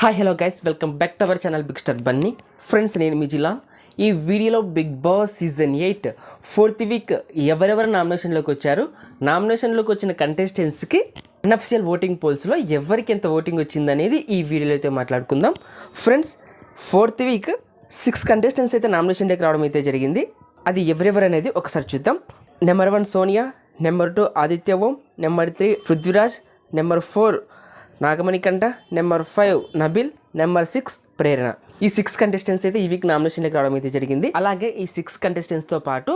Hi hello guys, welcome back to our channel Big Star Bunny. Friends, నేను మీ జిల్లా. ఈ వీడియోలో big boss season 8 4th week ఎవరెవరు నామినేషన్లోకి వచ్చారు, నామినేషన్లోకి వచ్చిన కంటెస్టెంట్స్కి అన్అఫిషియల్ ఓటింగ్ పోల్స్లో ఎవరికి ఎంత ఓటింగ్ వచ్చిందనేది ఈ వీడియోలో అయితే మాట్లాడుకుందాం. ఫ్రెండ్స్, 4th వీక్ 6 కంటెస్టెంట్స్ అయితే నామినేషన్లోకి రావడం అయితే జరిగింది. అది ఎవరెవరు అనేది ఒకసారి చూద్దాం. Number 1 Sonia, number 2 Aditya Om, number 3 Prithviraj, number 4 Nagamanikanta, number 5 Nabeel, number 6 Prerana. ఈ 6 కంటెస్టెంట్స్ అయితే ఈ వీక్ నామినేషన్లోకి రావడం అయితే జరిగింది. అలాగే ఈ 6 కంటెస్టెంట్స్తో పాటు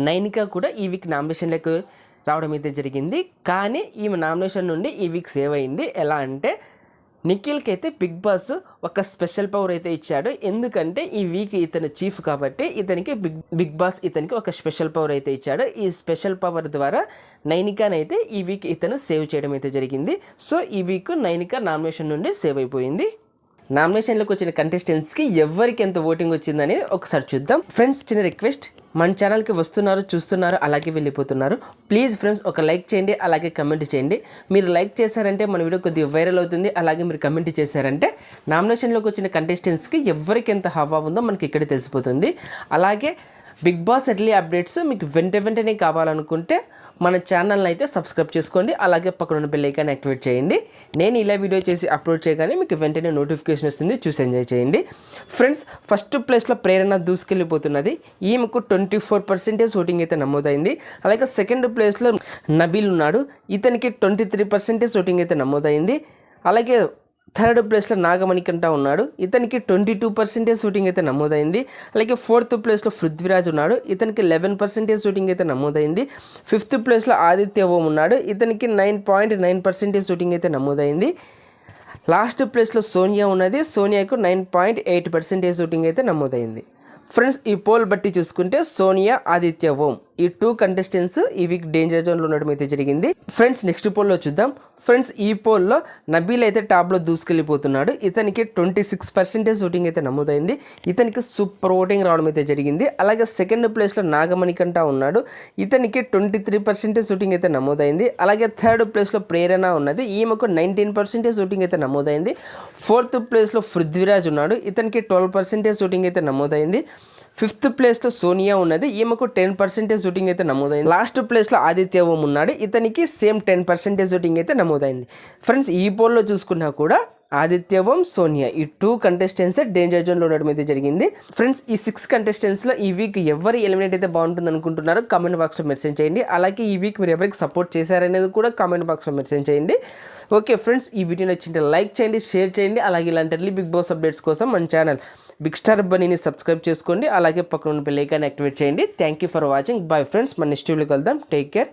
నైనిక కూడా ఈ వీక్ నామినేషన్లోకి రావడం అయితే జరిగింది. కానీ ఈమె నామినేషన్ నుండి ఈ వీక్ సేవ్ అయింది. ఎలా అంటే నిఖిల్కి అయితే బిగ్ బాస్ ఒక స్పెషల్ పవర్ అయితే ఇచ్చాడు. ఎందుకంటే ఈ వీక్ ఇతను చీఫ్ కాబట్టి ఇతనికి బిగ్ బాస్ ఇతనికి ఒక స్పెషల్ పవర్ అయితే ఇచ్చాడు. ఈ స్పెషల్ పవర్ ద్వారా నైనికానైతే ఈ వీక్ ఇతను సేవ్ చేయడం అయితే జరిగింది. సో ఈ వీక్ నైనిక నామినేషన్ నుండి సేవ్ అయిపోయింది. నామినేషన్లోకి వచ్చిన కంటెస్టెంట్స్కి ఎవరికి ఎంత ఓటింగ్ వచ్చిందనేది ఒకసారి చూద్దాం. ఫ్రెండ్స్, చిన్న రిక్వెస్ట్, మన ఛానల్కి వస్తున్నారు, చూస్తున్నారు, అలాగే వెళ్ళిపోతున్నారు. ప్లీజ్ ఫ్రెండ్స్, ఒక లైక్ చేయండి, అలాగే కమెంట్ చేయండి. మీరు లైక్ చేశారంటే మన వీడియో కొద్దిగా వైరల్ అవుతుంది. అలాగే మీరు కమెంట్ చేశారంటే నామినేషన్లోకి వచ్చిన కంటెస్టెంట్స్కి ఎవరికి ఎంత హవా ఉందో మనకి ఇక్కడ తెలిసిపోతుంది. అలాగే బిగ్ బాస్ ఎర్లీ అప్డేట్స్ మీకు వెంటనే కావాలనుకుంటే మన ఛానల్ని అయితే సబ్స్క్రైబ్ చేసుకోండి. అలాగే పక్కన ఉన్న బెల్ ఐకాన్ యాక్టివేట్ చేయండి. నేను ఇలా వీడియో చేసి అప్లోడ్ చేయగానే మీకు వెంటనే నోటిఫికేషన్ వస్తుంది, చూసి ఎంజాయ్ చేయండి. ఫ్రెండ్స్, ఫస్ట్ ప్లేస్లో ప్రేరణ దూసుకెళ్ళిపోతున్నది. ఈమెకు 24% ఓటింగ్ అయితే నమోదైంది. అలాగే సెకండ్ ప్లేస్లో నబీల్ ఉన్నాడు. ఇతనికి 23% ఓటింగ్ అయితే నమోదైంది. అలాగే థర్డ్ ప్లేస్లో నాగమణికంఠ ఉన్నాడు. ఇతనికి 22% షూటింగ్ అయితే నమోదైంది. అలాగే 4th ప్లేస్లో పృథ్వీరాజ్ ఉన్నాడు. ఇతనికి 11% షూటింగ్ అయితే నమోదైంది. 5th ప్లేస్లో ఆదిత్య ఓం ఉన్నాడు. ఇతనికి 9.9% షూటింగ్ అయితే నమోదైంది. లాస్ట్ ప్లేస్లో సోనియా ఉన్నది. సోనియాకు 9.8% షూటింగ్ అయితే నమోదైంది. ఫ్రెండ్స్, ఈ పోల్ బట్టి చూసుకుంటే సోనియా, ఆదిత్య ఓం ఈ 2 కంటెస్టెంట్స్ ఈ వీక్ డేంజర్ జోన్లో ఉండడం అయితే జరిగింది. ఫ్రెండ్స్, నెక్స్ట్ పోల్లో చూద్దాం. ఫ్రెండ్స్, ఈ పోల్లో నబీల్ అయితే టాప్లో దూసుకెళ్ళిపోతున్నాడు. ఇతనికి 26% ఓటింగ్ అయితే నమోదైంది. ఇతనికి సూపర్ ఓటింగ్ రావడం అయితే జరిగింది. అలాగే సెకండ్ ప్లేస్లో నాగమణికంఠ ఉన్నాడు. ఇతనికి 23% ఓటింగ్ అయితే నమోదైంది. అలాగే థర్డ్ ప్లేస్లో ప్రేరణ ఉన్నది. ఈమెకు 19% ఓటింగ్ అయితే నమోదైంది. 4th ప్లేస్లో పృథ్వీరాజ్ ఉన్నాడు. ఇతనికి 12% ఓటింగ్ అయితే నమోదైంది. 5th ప్లేస్లో సోనియా ఉన్నది. ఈమెకు 10% ఓటింగ్ అయితే నమోదైంది. లాస్ట్ ప్లేస్లో ఆదిత్య ఓం ఉన్నాడు. ఇతనికి సేమ్ 10% ఓటింగ్ అయితే నమోదైంది. ఫ్రెండ్స్, ఈ పోల్లో చూసుకున్నా కూడా ఆదిత్య ఓం, సోనియా ఈ 2 కంటెస్టెంట్స్ డేంజర్ జోన్లో ఉండడం అయితే జరిగింది. ఫ్రెండ్స్, ఈ 6 కంటెస్టెంట్స్లో ఈ వీక్ ఎవరు ఎలిమినేట్ అయితే బాగుంటుంది అనుకుంటున్నారో కామెంట్ బాక్స్లో మెన్షన్ చేయండి. అలాగే ఈ వీక్ మీరు ఎవరికి సపోర్ట్ చేశారనేది కూడా కామెంట్ బాక్స్లో మెన్షన్ చేయండి. ఓకే ఫ్రెండ్స్, ఈ వీడియో నచ్చింటే లైక్ చేయండి, షేర్ చేయండి. అలాగే ఇలాంటి బిగ్ బాస్ అప్డేట్స్ కోసం మన ఛానల్ బిగ్ స్టార్ బన్నీని సబ్స్క్రైబ్ చేసుకోండి. అలాగే పక్కన ఉన్న బెల్ ఐకాన్ యాక్టివేట్ చేయండి. Thank you for watching. Bye friends, మన నెక్స్ట్ వీడియోకి వెళ్దాం. Take care.